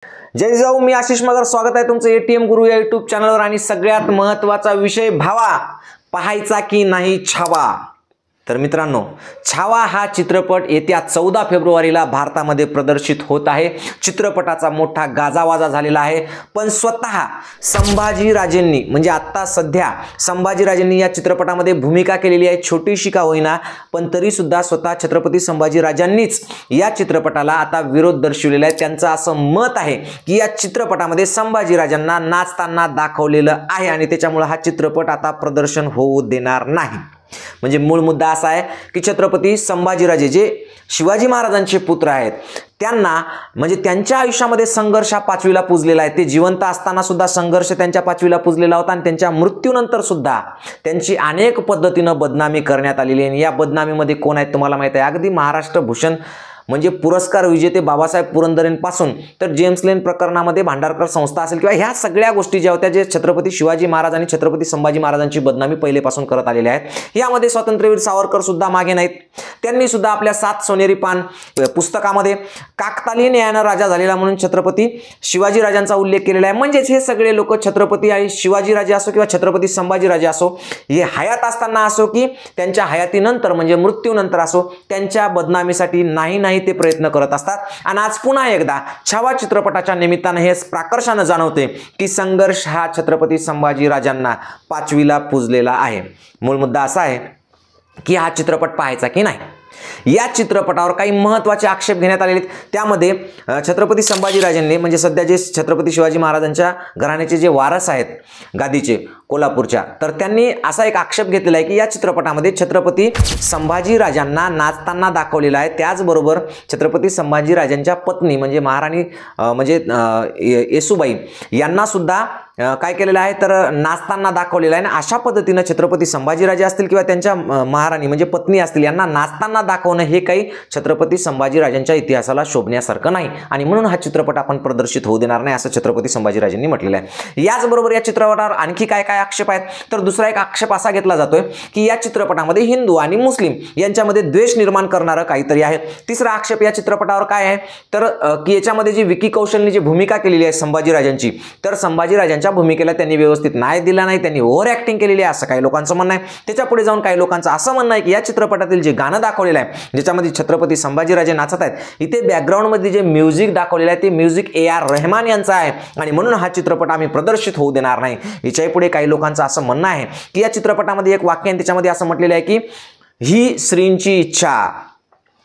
जय जाऊ, मी आशिष मगर, स्वागत आहे तुमचं एटीएम गुरु या यूट्यूब चॅनलवर। आणि सगळ्यात महत्त्वाचा विषय, भावा पाहायचा की नाही छावा। तर मित्रांनो, छावा हा चित्रपट येत्या 14 फेब्रुवारीला भारतामध्ये प्रदर्शित होत आहे। चित्रपटाचा मोठा गाजावाजा झालेला आहे, पण स्वतः संभाजीराजेंनी म्हणजे आता सध्या संभाजीराजेंनी या चित्रपटामध्ये भूमिका केलेली आहे, छोटीशी का होईना, पण तरी सुद्धा स्वतः छत्रपती संभाजीराजांनीच या चित्रपटाला आता विरोध दर्शवलेला आहे। त्यांचं असं मत आहे की या चित्रपटामध्ये संभाजीराजांना नाचताना दाखवलेलं आहे आणि त्याच्यामुळे हा चित्रपट आता प्रदर्शन होऊ देणार नाही। म्हणजे मूळ मुद्दा असा आहे की छत्रपती संभाजीराजे जे शिवाजी महाराजांचे पुत्र आहेत, त्यांना म्हणजे त्यांच्या आयुष्यामध्ये संघर्ष हा 5वीला पूजलेला आहे। ते जिवंत असताना सुद्धा संघर्ष त्यांच्या 5वीला पूजलेला होता आणि त्यांच्या मृत्यूनंतर सुद्धा त्यांची अनेक पद्धतीने बदनामी करण्यात आलेली आहे। या बदनामीमध्ये कोण आहेत तुम्हाला माहिती आहे? अगदी महाराष्ट्र भूषण म्हणजे पुरस्कार विजेते बाबासाहेब पुरंदरेंपासून तर जेम्स लेन प्रकरणामध्ये भांडारकर संस्था असेल किंवा ह्या सगळ्या गोष्टी ज्या होत्या, जे छत्रपती शिवाजी महाराज आणि छत्रपती संभाजी महाराजांची बदनामी पहिलेपासून करत आलेले आहेत। यामध्ये स्वातंत्र्यवीर सावरकर सुद्धा मागे नाहीत। त्यांनी सुद्धा आपल्या 7 सोनेरी पान पुस्तकामध्ये काकतालीय न्यायानं राजा झालेला म्हणून छत्रपती शिवाजी राजांचा उल्लेख केलेला आहे। म्हणजेच हे सगळे लोक छत्रपती आणि शिवाजीराजे असो किंवा छत्रपती संभाजीराजे असो, हे हयात असताना असो की त्यांच्या हयातीनंतर म्हणजे मृत्यूनंतर असो, त्यांच्या बदनामीसाठी नाही ते प्रयत्न करत असतात। आणि आज पुन्हा एकदा छावा चित्रपटाच्या निमित्ताने हे प्राकर्षाने जाणवते की संघर्ष हा छत्रपती संभाजीराजांना 5वीला पूजलेला आहे। मूळ मुद्दा असा आहे की हा चित्रपट पाहायचा की नाही। या चित्रपटावर काही महत्त्वाचे आक्षेप घेण्यात आलेले आहेत। त्यामध्ये छत्रपती संभाजीराजांनी म्हणजे सध्या जे छत्रपती शिवाजी महाराजांच्या घराण्याचे जे वारस आहेत गादीचे कोल्हापूरच्या, तर त्यांनी असा एक आक्षेप घेतलेला आहे की या चित्रपटामध्ये छत्रपती संभाजीराजांना नाचताना दाखवलेला आहे। त्याचबरोबर छत्रपती संभाजीराजांच्या पत्नी म्हणजे महाराणी म्हणजे येसूबाई यांना सुद्धा काय केलेलं आहे तर नाचताना दाखवलेलं आहे। आणि अशा पद्धतीने छत्रपती संभाजीराजे असतील किंवा त्यांच्या महाराणी म्हणजे पत्नी असतील, यांना नाचताना दाखवणं हे काही छत्रपती संभाजीराजांच्या इतिहासाला शोभण्यासारखं नाही आणि म्हणून हा चित्रपट आपण प्रदर्शित होऊ देणार नाही, असं छत्रपती संभाजीराजांनी म्हटलेलं आहे। याचबरोबर या चित्रपटावर आणखी काय काय आक्षेप आहेत तर दुसरा एक आक्षेप असा घेतला जातोय की या चित्रपटामध्ये हिंदू आणि मुस्लिम यांच्यामध्ये द्वेष निर्माण करणारं काहीतरी आहे। तिसरा आक्षेप या चित्रपटावर काय आहे तर की याच्यामध्ये जी विकी कौशलनी जी भूमिका केलेली आहे संभाजीराजांची, तर संभाजीराजांच्या भूमिकेला त्यांनी व्यवस्थित न्याय दिला नाही, त्यांनी ओव्हर ऍक्टिंग केलेली आहे असं काही लोकांचं म्हणणं आहे। त्याच्या पुढे जाऊन काही लोकांचं असं म्हणणं आहे की या चित्रपटातील जे गाणं दाखवलेलं आहे ज्याच्यामध्ये छत्रपती संभाजीराजे नाचत आहेत, इथे बॅकग्राऊंडमध्ये जे म्युझिक दाखवलेलं आहे ते म्युझिक A.R. रहमान यांचं आहे आणि म्हणून हा चित्रपट आम्ही प्रदर्शित होऊ देणार नाही। याच्या पुढे काही लोकांचं असं म्हणणं आहे की या चित्रपटामध्ये एक वाक्य आहे, त्याच्यामध्ये असं म्हटलेलं आहे की ही श्रींची इच्छा,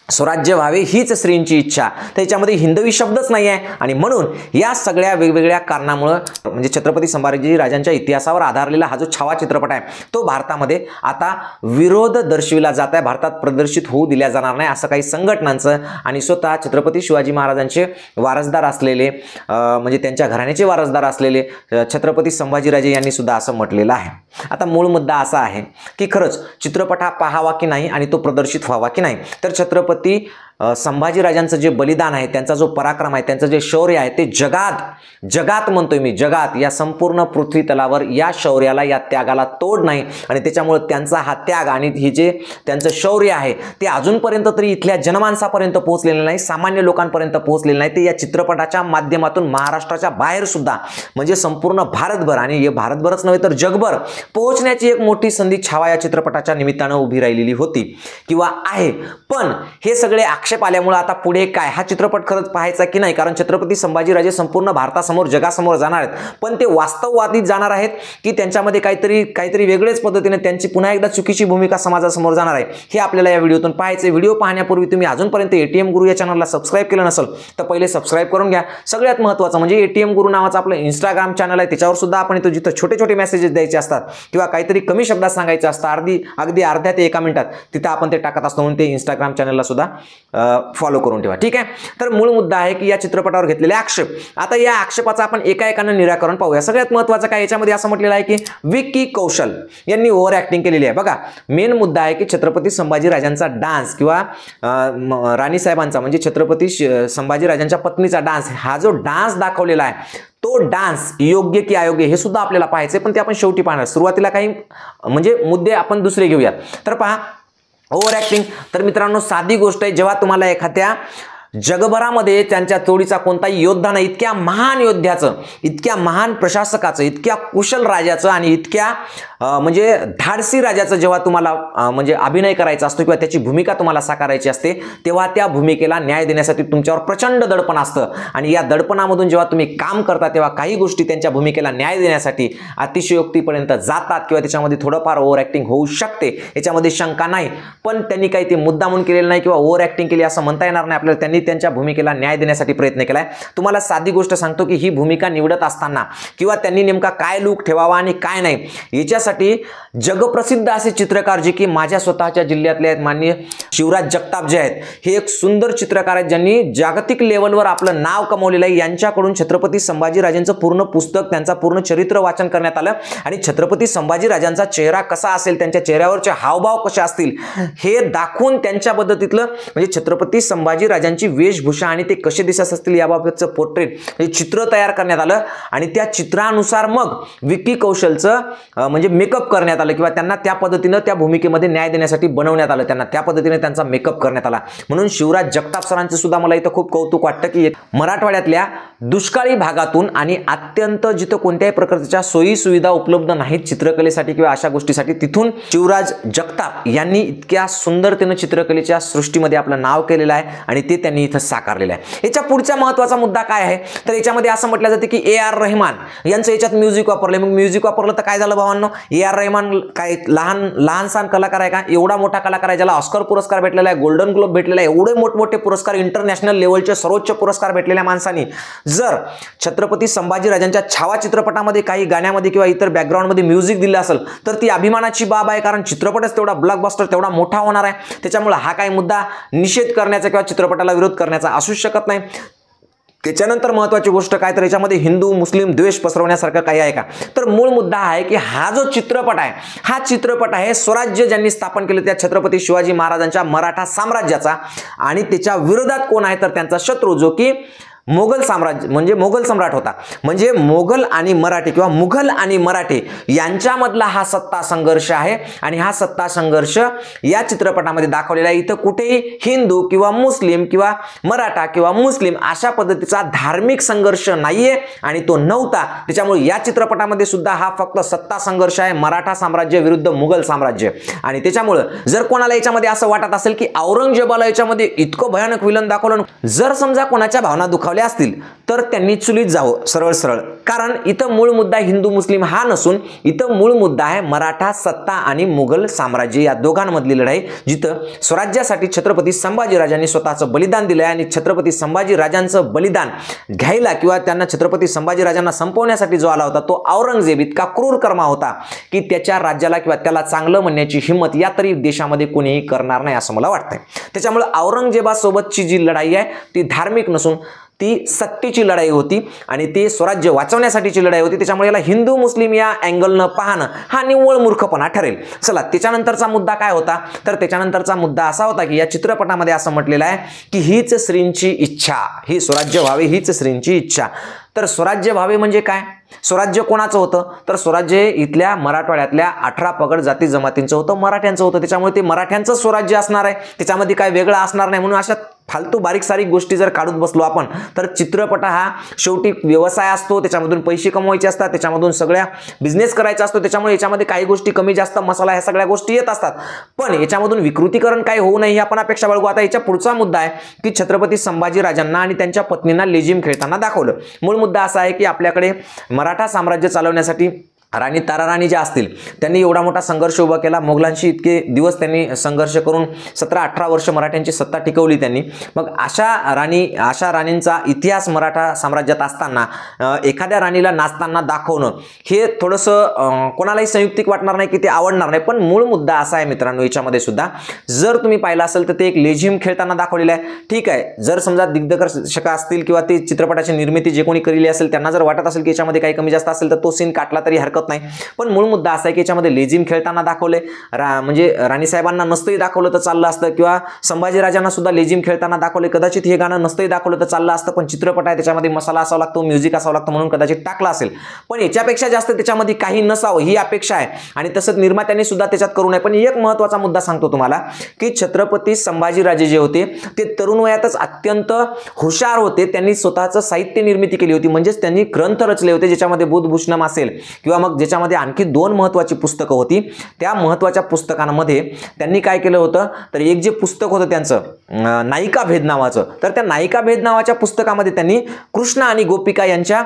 स्वराज्य व्हावे हीच श्रींची इच्छा, त्याच्यामध्ये हिंदवी शब्दच नाही आहे आणि म्हणून या सगळ्या वेगवेगळ्या कारणामुळे म्हणजे छत्रपती संभाजी राजांच्या इतिहासावर आधारलेला हा जो छावा चित्रपट आहे तो भारतामध्ये आता विरोध दर्शविला जात आहे, भारतात प्रदर्शित होऊ दिला जाणार नाही असं काही संघटनांचं आणि स्वतः छत्रपती शिवाजी महाराजांचे वारसदार असलेले म्हणजे त्यांच्या घराण्याचे वारसदार असलेले छत्रपती संभाजीराजे यांनी सुद्धा असं म्हटलेलं आहे। आता मूळ मुद्दा असा आहे की खरंच चित्रपट हा पाहावा की नाही आणि तो प्रदर्शित व्हावा की नाही। तर छत्रपती संभाजीराजांचं जे बलिदान आहे, त्यांचा जो पराक्रम आहे, त्यांचं जे शौर्य आहे ते जगात म्हणतोय मी, जगात या संपूर्ण पृथ्वी तलावर या शौर्याला या त्यागाला तोड नाही आणि त्याच्यामुळे त्यांचा हा त्याग आणि हे जे त्यांचं शौर्य आहे ते अजूनपर्यंत तरी इथल्या जनमानसापर्यंत पोहोचलेलं नाही, सामान्य लोकांपर्यंत पोहोचलेलं नाही। ते या चित्रपटाच्या माध्यमातून महाराष्ट्राच्या बाहेर सुद्धा म्हणजे संपूर्ण भारतभर आणि हे भारतभरच नव्हे तर जगभर पोहोचण्याची एक मोठी संधी छावा या चित्रपटाच्या निमित्तानं उभी राहिलेली होती किंवा आहे। पण हे सगळे आक्षेप आल्यामुळे आता पुढे काय, हा चित्रपट खरंच पाहायचा की नाही, कारण छत्रपती संभाजीराजे संपूर्ण भारतासमोर जगासमोर जाणार आहेत, पण ते वास्तववादीत जाणार आहेत की त्यांच्यामध्ये काहीतरी वेगळेच पद्धतीने त्यांची पुन्हा एकदा चुकीची भूमिका समाजासमोर जाणार आहे, हे आपल्याला या व्हिडिओतून पाहायचे। व्हिडिओ पाहण्यापूर्वी तुम्ही अजूनपर्यंत एटीएम गुरु या चॅनलला सबस्क्राइब केलं नसेल तर पहिले सबस्क्राइब करून घ्या। सगळ्यात महत्त्वाचं म्हणजे एटीएम गुरु नावाचं आपलं इंस्टाग्राम चॅनल आहे, त्याच्यावर सुद्धा आपण इथं जिथं छोटे छोटे मेसेजेस द्यायचे असतात किंवा काहीतरी कमी शब्दात सांगायचं असतं अगदी अर्ध्या ते 1 मिनिटात, तिथं आपण ते टाकत असतो, म्हणून ते इंस्टाग्राम चॅनलला सुद्धा फॉलो करून ठेवा, ठीक आहे। तर मूळ मुद्दा आहे की या चित्रपटावर घेतलेले आक्षेप, आता या आक्षेपाचं आपण एकाएकानं निराकरण पाहूया। सगळ्यात महत्त्वाचं काय, याच्यामध्ये असं म्हटलेलं आहे की विकी कौशल यांनी ओव्हर ऍक्टिंग केलेली आहे। बघा, मेन मुद्दा आहे की छत्रपती संभाजीराजांचा डान्स किंवा राणी साहेबांचा म्हणजे छत्रपती संभाजीराजांच्या पत्नीचा डान्स, हा जो डान्स दाखवलेला आहे तो डान्स योग्य की अयोग्य हे सुद्धा आपल्याला पाहायचे, पण ते आपण शेवटी पाहणार। सुरुवातीला काही म्हणजे मुद्दे आपण दुसरे घेऊयात। तर पहा, ओव्हर ऍक्टिंग, तर मित्रांनो साधी गोष्ट आहे, जेव्हा तुम्हाला एखाद्या जगभरामध्ये त्यांच्या तोडीचा कोणताही योद्धा नाही. इतक्या महान योद्ध्याचं, इतक्या महान प्रशासकाचं, इतक्या कुशल राजाचं आणि इतक्या म्हणजे धाडसी राजाचं जेव्हा तुम्हाला म्हणजे अभिनय करायचा असतो किंवा त्याची भूमिका तुम्हाला साकारायची असते, तेव्हा त्या भूमिकेला न्याय देण्यासाठी तुमच्यावर प्रचंड दडपण असतं. आणि या दडपणामधून जेव्हा तुम्ही काम करता तेव्हा काही गोष्टी त्यांच्या भूमिकेला न्याय देण्यासाठी अतिशयोक्तीपर्यंत जातात किंवा त्याच्यामध्ये थोडंफार ओव्हर ॲक्टिंग होऊ शकते, याच्यामध्ये शंका नाही. पण त्यांनी काही ते मुद्दामून केलेलं नाही किंवा ओव्हर ॲक्टिंग केली असं म्हणता येणार नाही आपल्याला. त्यांनी त्यांच्या भूमिकेला न्याय देण्यासाठी प्रयत्न केलाय. तुम्हाला साधी गोष्ट सांगतो की ही भूमिका निवडत असताना किंवा त्यांनी नेमका काय लूक ठेवावा आणि काय नाही, याच्यासाठी जगप्रसिद्ध असे चित्रकार जे की माझ्या स्वतःच्या जिल्ह्यातले आहेत, माननीय शिवराज जगताप जे आहेत, हे एक सुंदर चित्रकार आहेत ज्यांनी जागतिक लेवलवर आपलं नाव कमवलेलं आहे. यांच्याकडून छत्रपती संभाजीराजांचं पूर्ण पुस्तक, त्यांचा पूर्ण चरित्र वाचन करण्यात आलं आणि छत्रपती संभाजीराजांचा चेहरा कसा असेल, त्यांच्या चेहऱ्यावरचे हावभाव कसे असतील हे दाखवून त्यांच्या पद्धतीतलं म्हणजे छत्रपती संभाजीराजांची वेशभूषा आणि ते कसे दिसत असतील याबाबतचं पोर्ट्रेट म्हणजे चित्र तयार करण्यात आलं. आणि त्या चित्रानुसार मग विक्की कौशलचं म्हणजे मेकअप करण्यात आलं किंवा त्यांना त्या पद्धतीनं त्या भूमिकेमध्ये न्याय देण्यासाठी बनवण्यात आलं. त्यांना त्या पद्धतीने त्यांचा मेकअप करण्यात आला. म्हणून शिवराज जगताप सरांचं सुद्धा मला इथं खूप कौतुक वाटतं की मराठवाड्यातल्या दुष्काळी भागातून आणि अत्यंत जिथं कोणत्याही प्रकारच्या सोयी सुविधा उपलब्ध नाहीत चित्रकलेसाठी किंवा अशा गोष्टीसाठी, तिथून शिवराज जगताप यांनी इतक्या सुंदरतेनं चित्रकलेच्या सृष्टीमध्ये आपलं नाव केलेलं आहे आणि ते त्यांनी इथं साकारलेलं आहे. याच्या पुढचा महत्त्वाचा मुद्दा काय आहे तर याच्यामध्ये असं म्हटलं जातं की A.R. रहमान यांचं याच्यात म्युझिक वापरलं. मग म्युझिक वापरलं तर काय झालं भावांनो, A.R. रहमान काय लहानसहान कलाकार आहे का? एवढा मोठा कलाकार आहे ज्याला ऑस्कर पुरस्कार भेटलेला आहे, गोल्डन ग्लोब भेटलेला आहे, एवढे मोठमोठे पुरस्कार, इंटरनॅशनल लेवलचे सर्वोच्च पुरस्कार भेटलेल्या माणसांनी जर छत्रपती संभाजीराजांच्या छावा चित्रपटामध्ये काही गाण्यामध्ये किंवा इतर बॅकग्राऊंडमध्ये म्युझिक दिलं असेल तर ती अभिमानाची बाब आहे. कारण चित्रपटच तेवढा ब्लॉकबस्टर तेवढा मोठा होणार आहे. त्याच्यामुळे हा काही मुद्दा निषेध करण्याचा किंवा चित्रपटाला विरोध करण्याचा असूच शकत नाही. त्याच्यानंतर महत्त्वाची गोष्ट काय तर याच्यामध्ये हिंदू मुस्लिम द्वेष पसरवण्यासारखं काही आहे का तर मूळ मुद्दा आहे की हा जो चित्रपट आहे हा चित्रपट आहे स्वराज्य ज्यांनी स्थापन केलं त्या छत्रपती शिवाजी महाराजांच्या मराठा साम्राज्याचा. आणि त्याच्या विरोधात कोण आहे तर त्यांचा शत्रू जो की मोगल साम्राज्य म्हणजे मोगल सम्राट होता. म्हणजे मोगल आणि मराठी किंवा मुघल आणि मराठी यांच्यामधला हा सत्ता संघर्ष आहे. आणि हा सत्ता संघर्ष या चित्रपटामध्ये दाखवलेला आहे. इथं कुठेही हिंदू किंवा मुस्लिम किंवा मराठा किंवा मुस्लिम अशा पद्धतीचा धार्मिक संघर्ष नाहीये आणि तो नव्हता. त्याच्यामुळे या चित्रपटामध्ये सुद्धा हा फक्त सत्ता संघर्ष आहे, मराठा साम्राज्य विरुद्ध मुघल साम्राज्य. आणि त्याच्यामुळे जर कोणाला याच्यामध्ये असं वाटत असेल की औरंगजेबाला याच्यामध्ये इतकं भयानक विलन दाखवलं, जर समजा कोणाच्या भावना दुखावल्या असतील तर त्यांनी चुलीत जावं सरळ सरळ. कारण इथं मूळ मुद्दा हिंदू मुस्लिम हा नसून इथं मूळ मुद्दा आहे मराठा सत्ता आणि मुघल साम्राज्य या दोघांमधली लढाई, जिथं स्वराज्यासाठी छत्रपती संभाजीराजांनी स्वतःचं बलिदान दिलंय. आणि छत्रपती संभाजीराजांचं बलिदान घ्यायला किंवा त्यांना छत्रपती संभाजीराजांना संपवण्यासाठी जो आला होता तो औरंगजेब इतका क्रूर कर्मा होता की त्याच्या राज्याला किंवा त्याला चांगलं म्हणण्याची हिंमत या तरी देशामध्ये कोणीही करणार नाही असं मला वाटतंय. त्याच्यामुळे औरंगजेबासोबतची जी लढाई आहे ती धार्मिक नसून ती सत्तेची लढाई होती आणि ती स्वराज्य वाचवण्यासाठीची लढाई होती. त्याच्यामुळे याला हिंदू मुस्लिम या अँगलनं पाहणं हा निव्वळ मूर्खपणा ठरेल. चला त्याच्यानंतरचा मुद्दा काय होता तर त्याच्यानंतरचा मुद्दा असा होता की या चित्रपटामध्ये असं म्हटलेलं आहे की हीच श्रींची इच्छा, ही स्वराज्य व्हावे हीच श्रींची इच्छा. तर स्वराज्य व्हावे म्हणजे काय? स्वराज्य कोणाचं होतं तर स्वराज्य इथल्या मराठवाड्यातल्या 18 पगड जाती जमातींचं होतं, मराठ्यांचं होतं. त्याच्यामुळे ते मराठ्यांचं स्वराज्य असणार आहे, त्याच्यामध्ये काय वेगळं असणार नाही. म्हणून अशा फालतू बारीक सारीक गोष्टी जर काढून बसलो आपण तर चित्रपट हा शेवटी व्यवसाय असतो, त्याच्यामधून पैसे कमवायचे असतात, त्याच्यामधून सगळ्या बिझनेस करायचा असतो. त्याच्यामुळे याच्यामध्ये काही गोष्टी कमी जास्त मसाला ह्या सगळ्या गोष्टी येत असतात. पण याच्यामधून विकृतीकरण काही होऊ नये ही आपण अपेक्षा बाळगू. आता याच्या पुढचा मुद्दा आहे की छत्रपती संभाजीराजांना आणि त्यांच्या पत्नींना लेझिम खेळताना दाखवलं. मूळ मुद्दा असा आहे की आपल्याकडे मराठा साम्राज्य चालवण्यासाठी राणी ताराराणी ज्या असतील त्यांनी एवढा मोठा संघर्ष उभा केला. मोगलांशी इतके दिवस त्यांनी संघर्ष करून 17-18 वर्ष मराठ्यांची सत्ता टिकवली त्यांनी. मग अशा राणींचा इतिहास मराठा साम्राज्यात असताना एखाद्या राणीला नाचताना दाखवणं हे थोडंसं कोणालाही संयुक्तिक वाटणार नाही की ते आवडणार नाही. पण मूळ मुद्दा असा आहे मित्रांनो, याच्यामध्ये सुद्धा जर तुम्ही पाहिलं असेल तर ते एक लेझिम खेळताना दाखवलेलं आहे. ठीक आहे, जर समजा दिग्दर्शक असतील किंवा ते चित्रपटाची निर्मिती जे कोणी केलेली असेल त्यांना जर वाटत असेल की याच्यामध्ये काही कमी जास्त असेल तर तो सीन काटला तरी हरकत म्हणत नाही, पण मूळ मुद्दा असा आहे की याच्यामध्ये लेझिम खेळताना दाखवले, म्हणजे राणीसाहेबांना नसतंही दाखवलं तर चाललं असतं, किंवा संभाजीराजांना सुद्धा लेझिम खेळताना दाखवले, कदाचित हे गाणं नसतंही दाखवलं तर चाललं असतं, पण चित्रपट आहे त्याच्यामध्ये मसाला असावा लागतो, म्युझिक असावं लागतं म्हणून कदाचित टाकला असेल, पण याच्यापेक्षा जास्त त्याच्यामध्ये काही नसावं ही अपेक्षा आहे आणि तसंच निर्मात्यांनी सुद्धा त्याच्यात करू नये. पण एक महत्त्वाचा मुद्दा सांगतो तुम्हाला की छत्रपती संभाजीराजे जे होते ते तरुण वयातच अत्यंत हुशार होते. त्यांनी स्वतःचं साहित्य निर्मिती केली होती, म्हणजेच त्यांनी ग्रंथ रचले होते ज्याच्यामध्ये बुद्धभूषणम असेल किंवा मग ज्याच्यामध्ये आणखी 2 महत्त्वाची पुस्तकं होती. त्या महत्त्वाच्या पुस्तकांमध्ये त्यांनी काय केलं होतं तर एक जे पुस्तक होतं त्यांचं नायिका भेद नावाचं, तर त्या नायिका भेद नावाच्या पुस्तकामध्ये त्यांनी कृष्ण आणि गोपिका यांच्या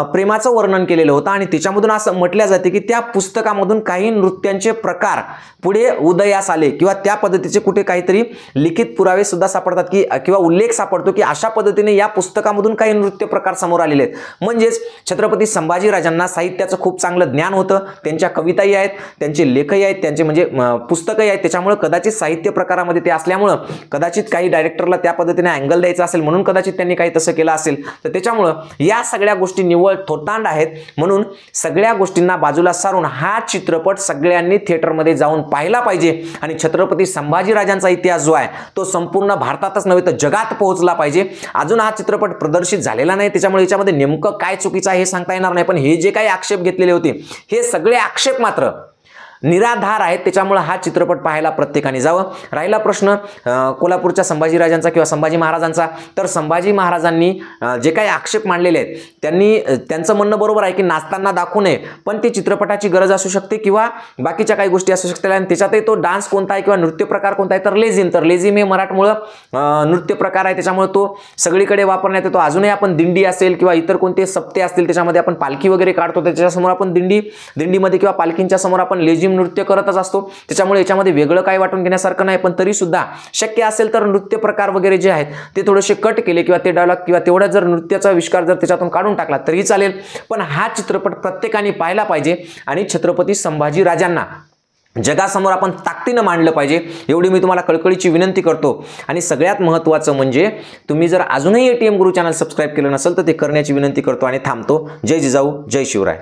प्रेमाचं वर्णन केलेलं होतं आणि त्याच्यामधून असं म्हटलं जाते की त्या पुस्तकामधून काही नृत्यांचे प्रकार पुढे उदयास आले किंवा त्या पद्धतीचे कुठे काहीतरी लिखित पुरावे सुद्धा सापडतात की किंवा उल्लेख सापडतो की अशा पद्धतीने या पुस्तकामधून काही नृत्य प्रकार समोर आलेले आहेत. म्हणजेच छत्रपती संभाजीराजांना साहित्याचं खूप चांगलं ज्ञान होतं, त्यांच्या कविताही आहेत, त्यांचे लेखही आहेत, त्यांचे म्हणजे पुस्तकही आहेत, त्याच्यामुळे कदाचित साहित्य प्रकारामध्ये ते असल्यामुळं कदाचित काही डायरेक्टरला त्या पद्धतीने अँगल द्यायचा असेल म्हणून कदाचित त्यांनी काही तसं केलं असेल. तर त्याच्यामुळं या सगळ्या गोष्टी निव्वळ थोतांड आहेत, म्हणून सगळ्या गोष्टींना बाजूला सारून हा चित्रपट सगळ्यांनी थिएटरमध्ये जाऊन पाहिला पाहिजे आणि छत्रपती संभाजीराजांचा इतिहास जो आहे तो संपूर्ण भारतातच नव्हे तर जगात पोहोचला पाहिजे. अजून हा चित्रपट प्रदर्शित झालेला नाही, त्याच्यामुळे याच्यामध्ये नेमकं काय चुकीचं आहे हे सांगता येणार नाही, पण हे जे काही आक्षेप घेतलेले होते हे सगळे आक्षेप मात्र निराधार आहेत. त्याच्यामुळे हा चित्रपट पाहायला प्रत्येकाने जावं. राहिला प्रश्न कोल्हापूरच्या संभाजीराजांचा किंवा संभाजी महाराजांचा, तर संभाजी महाराजांनी जे काही आक्षेप मांडलेले आहेत त्यांचं म्हणणं बरोबर आहे की नाचताना दाखवू नये, पण ती चित्रपटाची गरज असू शकते किंवा बाकीच्या काही गोष्टी असू शकतात आणि त्याच्यातही तो डान्स कोणता आहे किंवा नृत्य प्रकार कोणता आहे, तर लेझिम हे मराठमोळं नृत्य प्रकार आहे, त्याच्यामुळे तो सगळीकडे वापरण्यात येतो. अजूनही आपण दिंडी असेल किंवा इतर कोणते सप्ते असतील त्याच्यामध्ये आपण पालखी वगैरे काढतो, त्याच्यासमोर आपण दिंडीमध्ये किंवा पालखींच्या समोर आपण लेझिम नृत्य करतच असतो. त्याच्यामुळे याच्यामध्ये वेगळं काय वाटून घेण्यासारखं नाही, पण तरी सुद्धा शक्य असेल तर नृत्य प्रकार वगैरे जे आहेत ते थोडेसे कट केले किंवा ते डायलॉग किंवा तेवढा जर नृत्याचा आविष्कार जर त्याच्यातून काढून टाकला तरी चालेल. पण हा चित्रपट प्रत्येकाने पाहायला पाहिजे आणि छत्रपती संभाजीराजांना जगासमोर आपण ताकदीनं मांडलं पाहिजे, एवढी मी तुम्हाला कळकळीची विनंती करतो. आणि सगळ्यात महत्त्वाचं म्हणजे तुम्ही जर अजूनही ATM गुरु चॅनल सबस्क्राईब केलं नसेल तर ते करण्याची विनंती करतो आणि थांबतो. जय जिजाऊ, जय शिवराय.